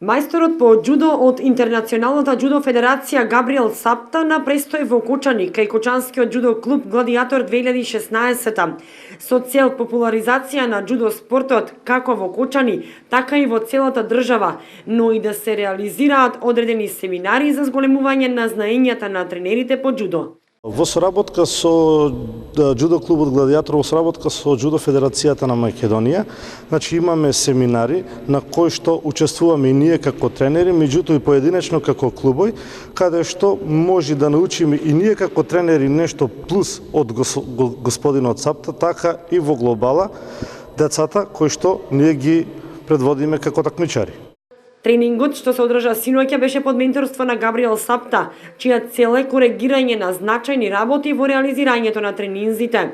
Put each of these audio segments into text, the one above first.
Мајсторот по џудо од Интернационалната џудо федерација Габриел Сапта на престој во Кочани кај Кочанскиот џудо клуб Гладиатор 2016 со цел популаризација на џудо спортот како во Кочани, така и во целата држава, но и да се реализираат одредени семинари за зголемување на знаењата на тренерите по џудо. Во соработка со џудо клубот Гладиатор, во соработка со џудо федерацијата на Македонија, значи имаме семинари на кои што учествуваме и ние како тренери, меѓутоа и поединечно како клубој, каде што може да научиме и ние како тренери нешто плюс од господинот Сапта, така и во глобала децата кои што ние ги предводиме како такмичари. Тренингот што се одржа синоќа беше под менторство на Габриел Сапта, чија цел е коригирање на значајни работи во реализирањето на тренинзите.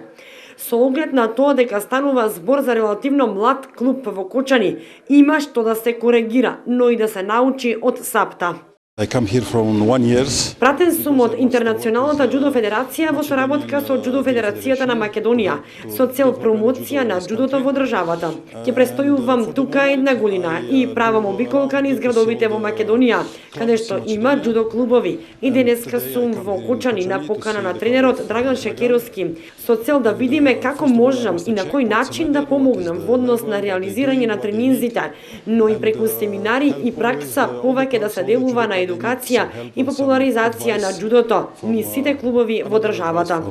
Со оглед на тоа дека станува збор за релативно млад клуб во Кочани, има што да се коригира, но и да се научи од Сапта. Пратен сум од Интернационалната џудо федерација во соработка со џудо федерацијата на Македонија со цел промоција на џудото во државата. Ќе престојувам тука една година и правам обиколка низ градовите во Македонија, каде што има џудо клубови. И денеска сум во Кочани на покана на тренерот Драган Шекеровски со цел да видиме како можам и на кој начин да помогнам во однос на реализирање на тренинзите, но и преку семинари и пракса повеќе да се делува на едукација и популаризација на џудото низ сите клубови во државата.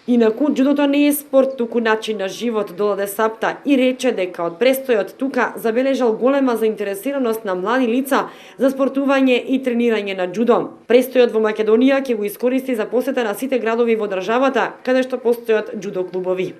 Инаку, џудото не е спорт, туку начин на живот, додаде Сапта и рече дека од престојот тука забележал голема заинтересираност на млади лица за спортување и тренирање на џудо. Престојот во Македонија ќе го искористи за посета на сите градови во државата каде што постојат џудо клубови.